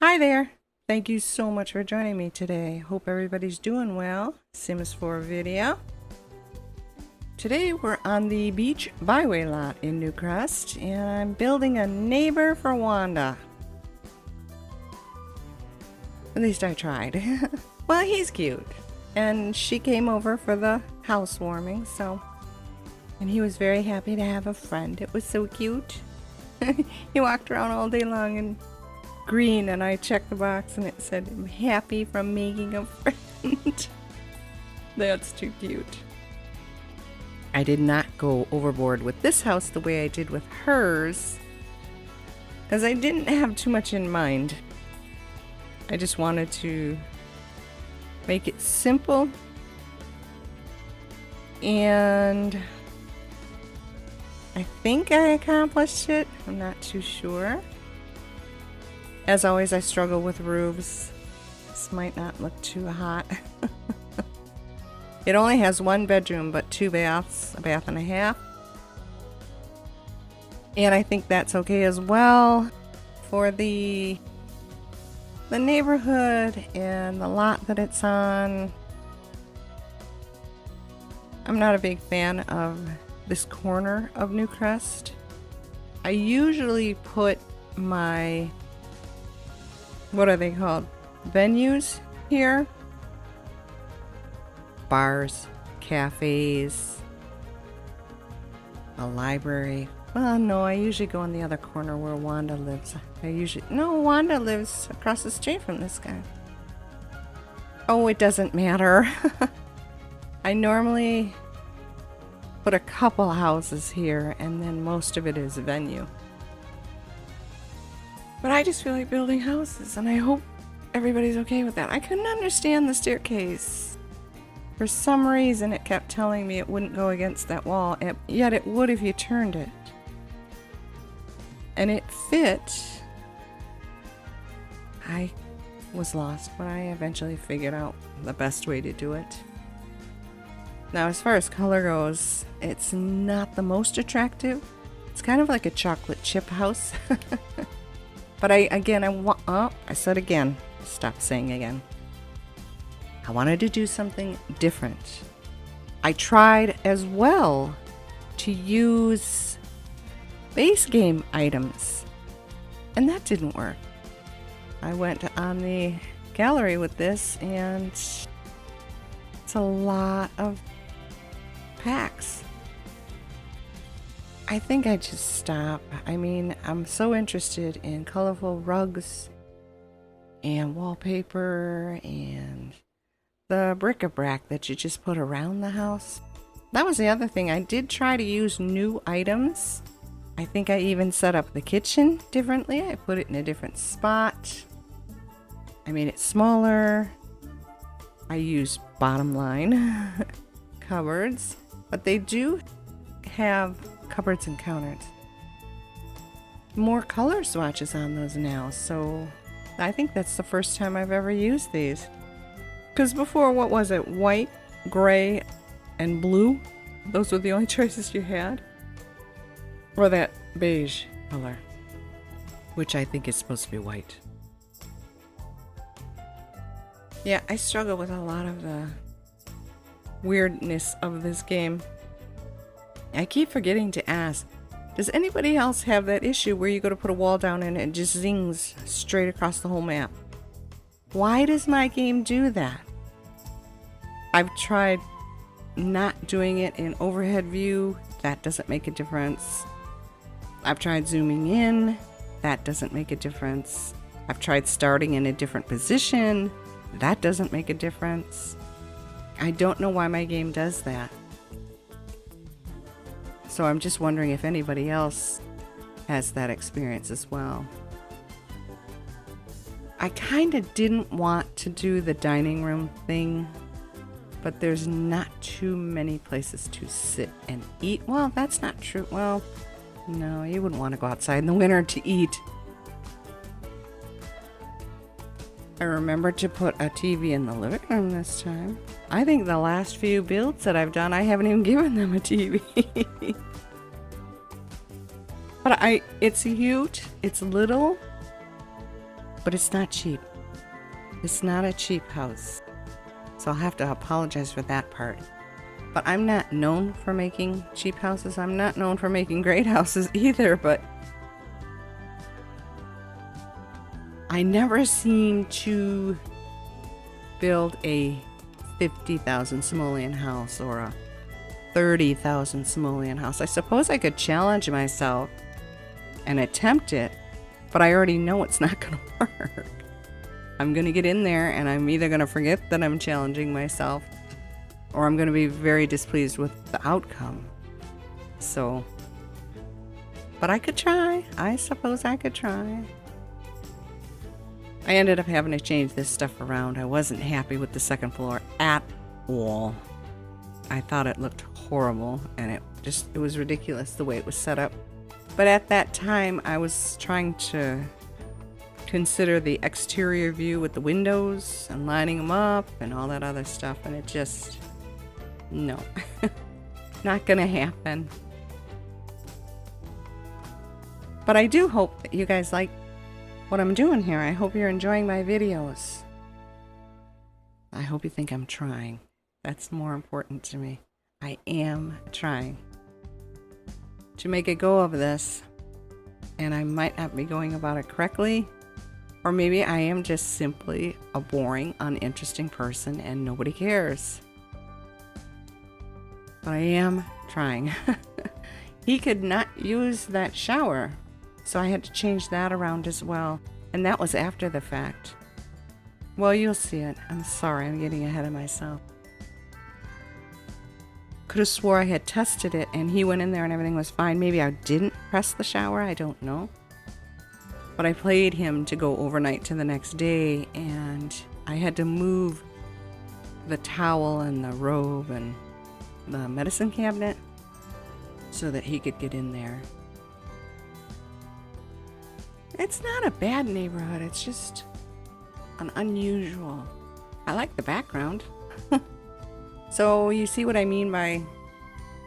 Hi there. Thank you so much for joining me today. Hope everybody's doing well. Sims 4 video. Today we're on the Beech Byway lot in Newcrest, and I'm building a neighbor for Wanda. At least I tried. Well, he's cute. And she came over for the housewarming, and he was very happy to have a friend. It was so cute. He walked around all day long and green, and I checked the box and it said, "I'm happy from making a friend." That's too cute. I did not go overboard with this house the way I did with hers, because I didn't have too much in mind. I just wanted to make it simple, and I think I accomplished it. I'm not too sure. As always, I struggle with roofs. This might not look too hot. It only has one bedroom, but 2 baths, a bath and a half. And I think that's okay as well for the neighborhood and the lot that it's on. I'm not a big fan of this corner of Newcrest. I usually put my, what are they called, venues here. Bars, cafes, a library. Well, no, I usually go in the other corner where Wanda lives. Wanda lives across the street from this guy. Oh, it doesn't matter. I normally put a couple houses here, and then most of it is a venue. But I just feel like building houses, and I hope everybody's okay with that. I couldn't understand the staircase. For some reason, it kept telling me it wouldn't go against that wall, yet it would if you turned it. And it fit. I was lost, but I eventually figured out the best way to do it. Now, as far as color goes, it's not the most attractive. It's kind of like a chocolate chip house. But I said again. Stop saying again. I wanted to do something different. I tried as well to use base game items, and that didn't work. I went on the gallery with this, and it's a lot of packs. I think I just stop. I mean, I'm so interested in colorful rugs and wallpaper and the bric-a-brac that you just put around the house. That was the other thing. I did try to use new items. I think I even set up the kitchen differently. I put it in a different spot. I made it smaller. I used bottom line cupboards, but they do have cupboards and counters. More color swatches on those now, so I think that's the first time I've ever used these. Because before, what was it? White, gray, and blue? Those were the only choices you had? Or that beige color, which I think is supposed to be white. Yeah, I struggle with a lot of the weirdness of this game. I keep forgetting to ask, does anybody else have that issue where you go to put a wall down and it just zings straight across the whole map? Why does my game do that? I've tried not doing it in overhead view. That doesn't make a difference. I've tried zooming in. That doesn't make a difference. I've tried starting in a different position. That doesn't make a difference. I don't know why my game does that. So I'm just wondering if anybody else has that experience as well. I kind of didn't want to do the dining room thing, but there's not too many places to sit and eat. Well, that's not true. Well, no, you wouldn't want to go outside in the winter to eat. I remembered to put a TV in the living room this time. I think the last few builds that I've done, I haven't even given them a TV. But it's cute, it's little, But it's not cheap. It's not a cheap house. So I'll have to apologize for that part. But I'm not known for making cheap houses. I'm not known for making great houses either, but I never seem to build a 50,000 simoleon house or a 30,000 simoleon house. I suppose I could challenge myself and attempt it, but I already know it's not going to work. I'm going to get in there and I'm either going to forget that I'm challenging myself or I'm going to be very displeased with the outcome. So, but I could try. I suppose I could try. I ended up having to change this stuff around. I wasn't happy with the second floor at all. I thought it looked horrible and it was ridiculous the way it was set up. But at that time, I was trying to consider the exterior view with the windows and lining them up and all that other stuff, and it just, no, not gonna happen. But I do hope that you guys like what I'm doing here. I hope you're enjoying my videos. I hope you think I'm trying. That's more important to me. I am trying to make a go of this, and I might not be going about it correctly, or maybe I am just simply a boring, uninteresting person and nobody cares. But I am trying. He could not use that shower, so I had to change that around as well, and that was after the fact. Well, you'll see it. I'm sorry, I'm getting ahead of myself. Could have swore I had tested it and he went in there and everything was fine. Maybe I didn't press the shower, I don't know. But I paid him to go overnight to the next day and I had to move the towel and the robe and the medicine cabinet so that he could get in there. It's not a bad neighborhood, it's just an unusual. I like the background. So you see what I mean by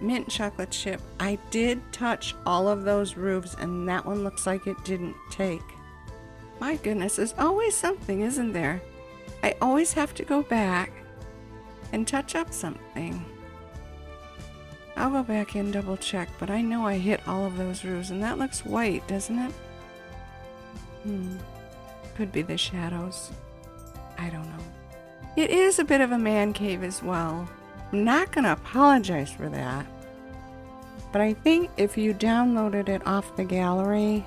mint chocolate chip. I did touch all of those roofs and that one looks like it didn't take. My goodness, there's always something, isn't there? I always have to go back and touch up something. I'll go back and double check, but I know I hit all of those roofs and that looks white, doesn't it? Could be the shadows. I don't know. It is a bit of a man cave as well. I'm not going to apologize for that. But I think if you downloaded it off the gallery,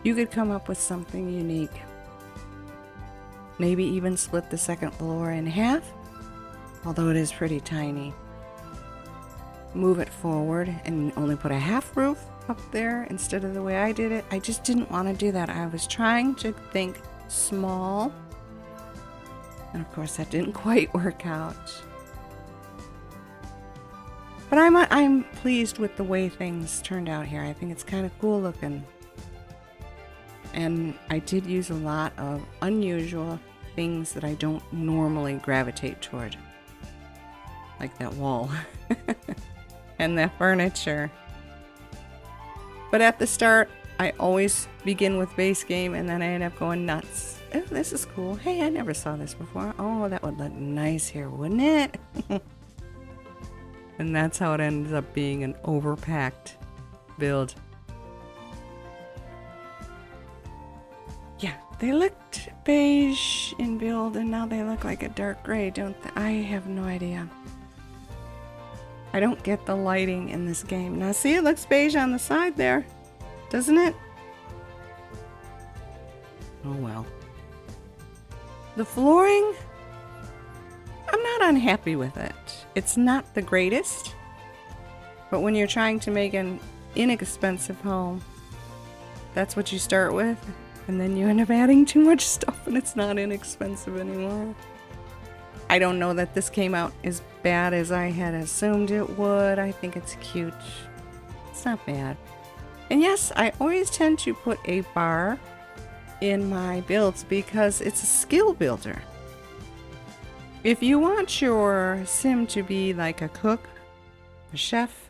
you could come up with something unique. Maybe even split the second floor in half, although it is pretty tiny. Move it forward and only put a half roof up there instead of the way I did it. I just didn't want to do that. I was trying to think small. And of course that didn't quite work out. But I'm pleased with the way things turned out here. I think it's kind of cool looking. And I did use a lot of unusual things that I don't normally gravitate toward. Like that wall. And the furniture. But at the start, I always begin with base game and then I end up going nuts. Oh, this is cool. Hey, I never saw this before. Oh, that would look nice here, wouldn't it? And that's how it ends up being an overpacked build. Yeah, they looked beige in build and now they look like a dark gray, don't they? I have no idea. I don't get the lighting in this game. Now see, it looks beige on the side there, doesn't it? Oh well. The flooring, I'm not unhappy with it. It's not the greatest, but when you're trying to make an inexpensive home, that's what you start with, and then you end up adding too much stuff and it's not inexpensive anymore. I don't know that this came out as bad as I had assumed it would. I think it's cute. It's not bad. And yes, I always tend to put a bar in my builds because it's a skill builder. If you want your sim to be like a cook, a chef,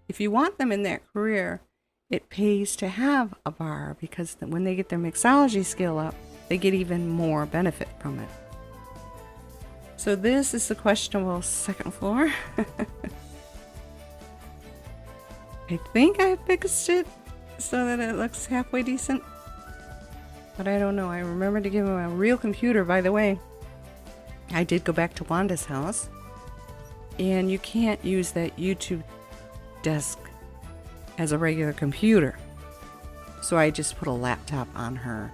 if you want them in that career, it pays to have a bar because when they get their mixology skill up, they get even more benefit from it. So this is the questionable second floor. I think I fixed it so that it looks halfway decent. But I don't know. I remember to give him a real computer, by the way. I did go back to Wanda's house. And you can't use that YouTube desk as a regular computer. So I just put a laptop on her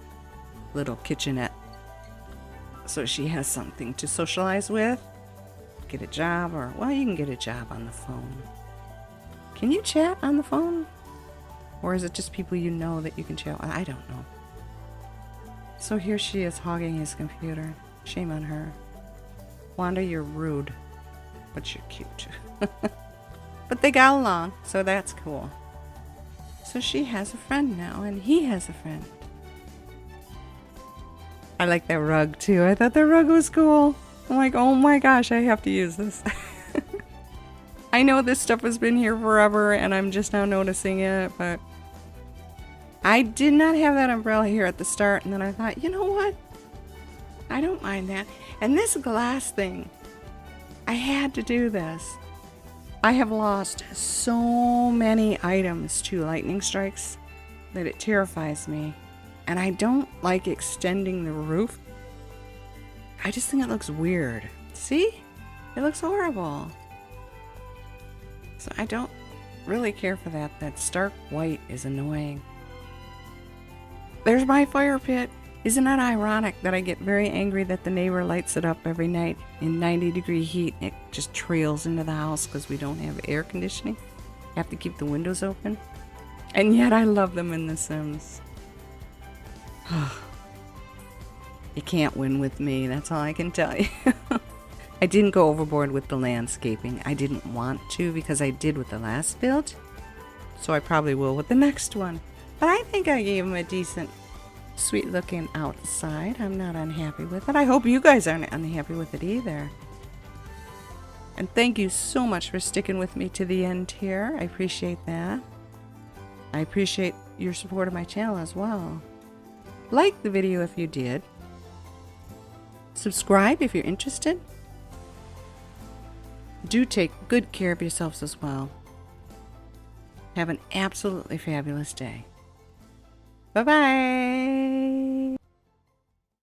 little kitchenette. So she has something to socialize with, get a job, or, well, you can get a job on the phone. Can you chat on the phone? Or is it just people you know that you can chat with? I don't know. So here she is hogging his computer. Shame on her. Wanda, you're rude, but you're cute. But they got along, so that's cool. So she has a friend now, and he has a friend. I like that rug too. I thought the rug was cool. I'm like, oh my gosh, I have to use this. I know this stuff has been here forever and I'm just now noticing it, but I did not have that umbrella here at the start, and then I thought, you know what? I don't mind that. And this glass thing, I had to do this. I have lost so many items to lightning strikes that it terrifies me. And I don't like extending the roof. I just think it looks weird. See? It looks horrible. So I don't really care for that. That stark white is annoying. There's my fire pit. Isn't that ironic that I get very angry that the neighbor lights it up every night in 90-degree heat? It just trails into the house because we don't have air conditioning. Have to keep the windows open. And yet I love them in The Sims. You can't win with me, that's all I can tell you. I didn't go overboard with the landscaping. I didn't want to because I did with the last build. So I probably will with the next one. But I think I gave him a decent, sweet looking outside. I'm not unhappy with it. I hope you guys aren't unhappy with it either. And thank you so much for sticking with me to the end here. I appreciate that. I appreciate your support of my channel as well. Like the video if you did. Subscribe if you're interested. Do take good care of yourselves as well. Have an absolutely fabulous day. Bye-bye.